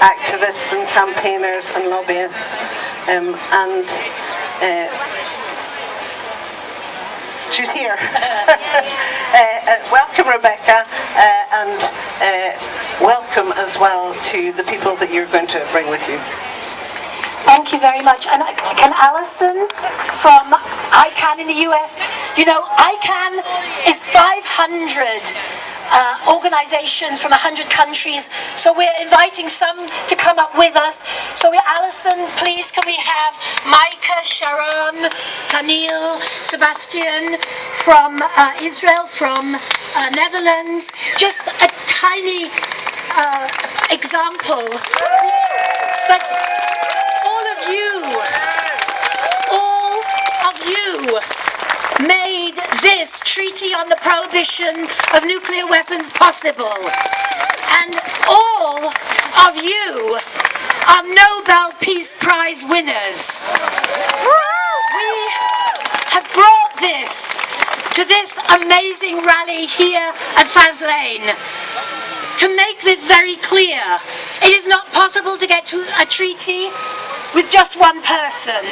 activists and campaigners and lobbyists, and she's here. Welcome, Rebecca, and welcome as well to the people that you're going to bring with you. Thank you very much. And can Alison from ICANN in the US, you know, ICANN is 500 organizations from 100 countries, so we're inviting some to come up with us. So Alison, please, can we have Micah, Sharon, Tanil, Sebastian from Israel, from Netherlands, just a tiny example. But all of you made this treaty on the prohibition of nuclear weapons possible. And all of you are Nobel Peace Prize winners. We have brought this to this amazing rally here at Faslane to make this very clear. It is not possible to get to a treaty with just one person.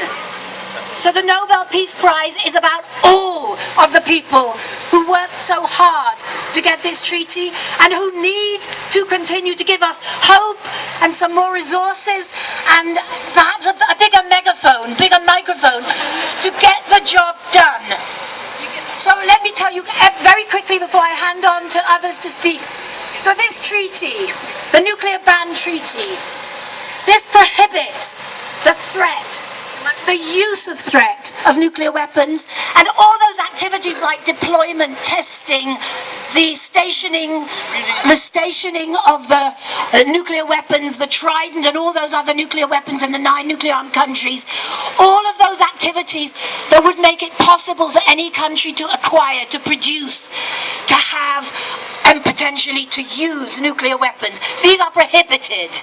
So the Nobel Peace Prize is about all of the people who worked so hard to get this treaty and who need to continue to give us hope and some more resources and perhaps a bigger megaphone, bigger microphone to get the job done. So let me tell you very quickly before I hand on to others to speak. So this treaty, the Nuclear Ban Treaty, this prohibits the threat, the use of threat of nuclear weapons, and all those activities like deployment, testing, the stationing of the nuclear weapons, the Trident and all those other nuclear weapons in the 9 nuclear-armed countries, all of those activities that would make it possible for any country to acquire, to produce, to have, and potentially to use nuclear weapons. These are prohibited.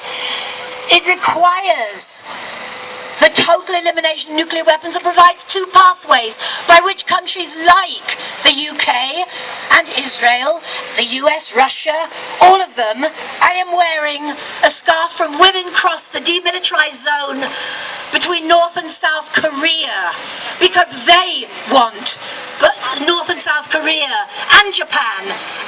It requires the total elimination of nuclear weapons and provides 2 pathways by which countries like the UK and Israel, the US, Russia, all of them. I am wearing a scarf from Women Cross the Demilitarized Zone between North and South Korea because they want North and South Korea and Japan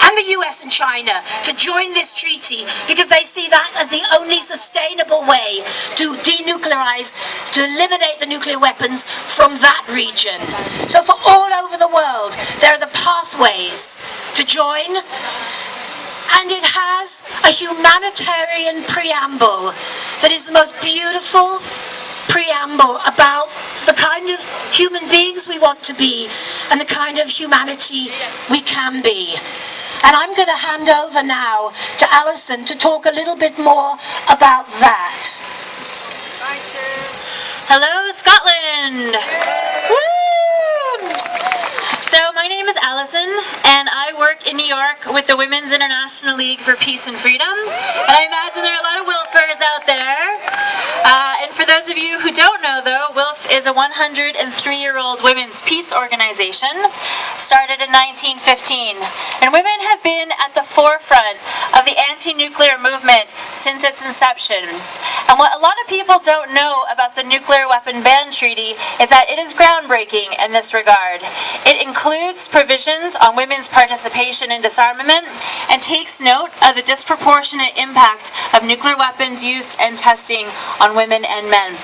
and the US and China to join this treaty because they see that as the only sustainable way to denuclearize, to eliminate the nuclear weapons from that region. So for all over the world, there are the pathways to join, and it has a humanitarian preamble that is the most beautiful preamble about the kind of human beings we want to be and the kind of humanity we can be. And I'm going to hand over now to Alison to talk a little bit more about that. Hello, Scotland! Woo! So my name is Alison, and I work in New York with the Women's International League for Peace and Freedom. And I imagine there are a lot of WILFers out there. And for those of you who don't know, though, WILF is a 103-year-old women's peace organization started in 1915. And women have been at the forefront of the anti-nuclear movement since its inception. And what a lot of people don't know about the Nuclear Weapon Ban Treaty is that it is groundbreaking in this regard. It includes provisions on women's participation in disarmament and takes note of the disproportionate impact of nuclear weapons use and testing on women and men.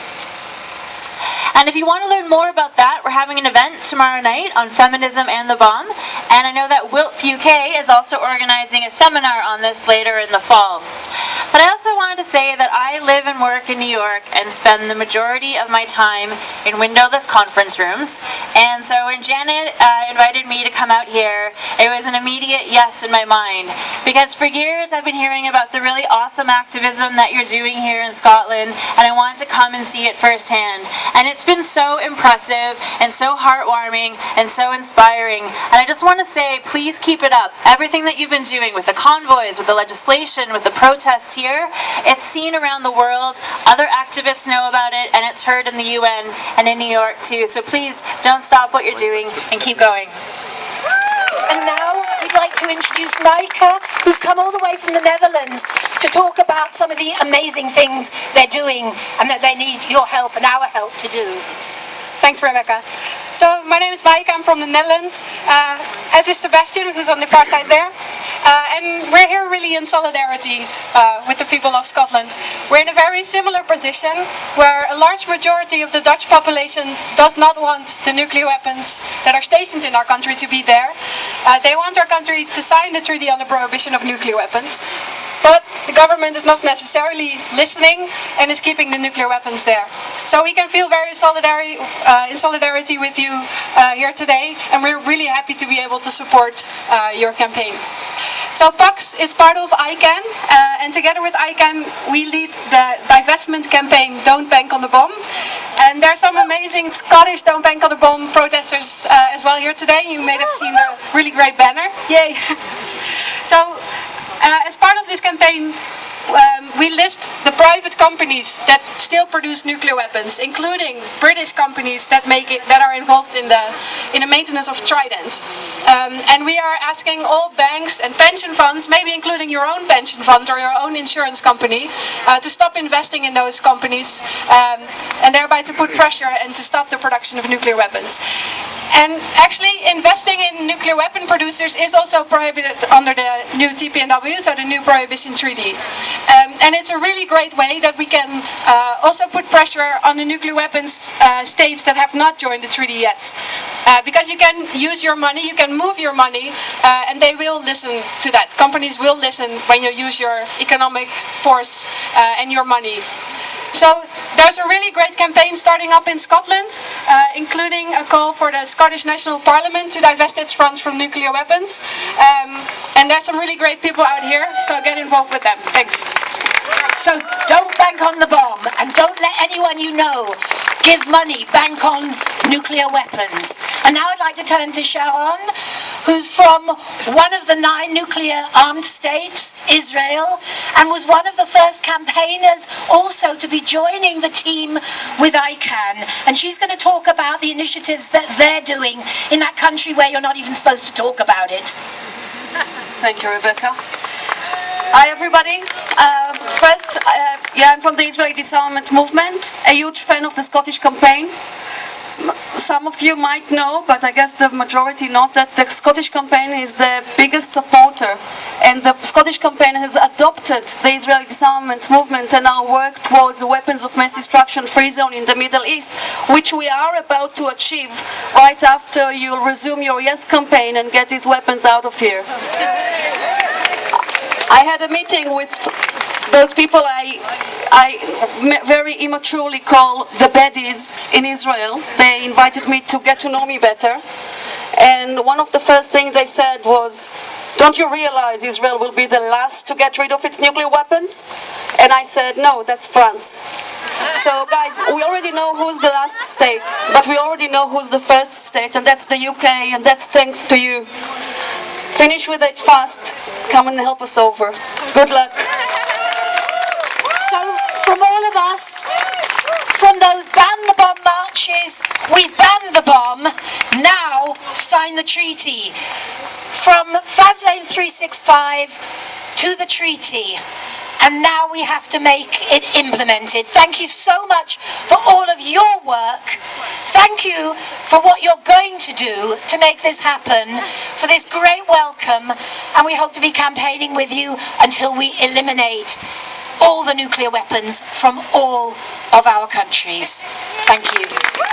And if you want to learn more about that, we're having an event tomorrow night on feminism and the bomb. And I know that WILF UK is also organizing a seminar on this later in the fall. But I also wanted to say that I live and work in New York and spend the majority of my time in windowless conference rooms. And so when Janet invited me to come out here, it was an immediate yes in my mind. Because for years I've been hearing about the really awesome activism that you're doing here in Scotland, and I wanted to come and see it firsthand. And it's been so impressive and so heartwarming and so inspiring. And I just want to say, please keep it up. Everything that you've been doing with the convoys, with the legislation, with the protests here, it's seen around the world. Other activists know about it, and it's heard in the UN and in New York too. So please don't stop what you're doing and keep going. And now we'd like to introduce Maaike, who's come all the way from the Netherlands to talk about some of the amazing things they're doing and that they need your help and our help to do. Thanks, Rebecca. So my name is Maaike, I'm from the Netherlands, as is Sebastian, who's on the far side there. And we're here really in solidarity with the people of Scotland. We're in a very similar position where a large majority of the Dutch population does not want the nuclear weapons that are stationed in our country to be there. They want our country to sign the Treaty on the Prohibition of Nuclear Weapons. But the government is not necessarily listening and is keeping the nuclear weapons there. So we can feel very in solidarity with you here today, and we're really happy to be able to support your campaign. So PAX is part of ICAN, and together with ICAN we lead the divestment campaign Don't Bank on the Bomb. And there are some amazing Scottish Don't Bank on the Bomb protesters as well here today. You may have seen the really great banner. Yay! So as part of this campaign, we list the private companies that still produce nuclear weapons, including British companies that are involved in the maintenance of Trident. And we are asking all banks and pension funds, maybe including your own pension fund or your own insurance company, to stop investing in those companies and thereby to put pressure and to stop the production of nuclear weapons. And actually, investing in nuclear weapon producers is also prohibited under the new TPNW, so the new Prohibition Treaty. And it's a really great way that we can also put pressure on the nuclear weapons states that have not joined the treaty yet. Because you can use your money, you can move your money, and they will listen to that. Companies will listen when you use your economic force and your money. So there's a really great campaign starting up in Scotland, including a call for the Scottish National Parliament to divest its funds from nuclear weapons. And there's some really great people out here, so get involved with them. Thanks. So don't bank on the bomb, and don't let anyone you know give money, bank on nuclear weapons. And now I'd like to turn to Sharon, who's from one of the 9 nuclear-armed states, Israel, and was one of the first campaigners also to be joining the team with ICAN. And she's going to talk about the initiatives that they're doing in that country where you're not even supposed to talk about it. Thank you, Rebecca. Hi, everybody. First, I'm from the Israeli Disarmament Movement, a huge fan of the Scottish campaign. Some of you might know, but I guess the majority not, that the Scottish campaign is the biggest supporter. And the Scottish campaign has adopted the Israeli Disarmament Movement and our work towards a weapons of mass destruction free zone in the Middle East, which we are about to achieve right after you'll resume your Yes campaign and get these weapons out of here. I had a meeting with those people I very immaturely call the baddies in Israel. They invited me to get to know me better. And one of the first things they said was, don't you realize Israel will be the last to get rid of its nuclear weapons? And I said, no, that's France. So guys, we already know who's the last state, but we already know who's the first state, and that's the UK, and that's thanks to you. Finish with it fast. Come and help us over. Good luck. So, from all of us, from those ban the bomb marches, we've banned the bomb, now sign the treaty. From Faslane 365 to the treaty, and now we have to make it implemented. Thank you so much for all of your work. Thank you for what you're going to do to make this happen, for this great welcome, and we hope to be campaigning with you until we eliminate all the nuclear weapons from all of our countries. Thank you.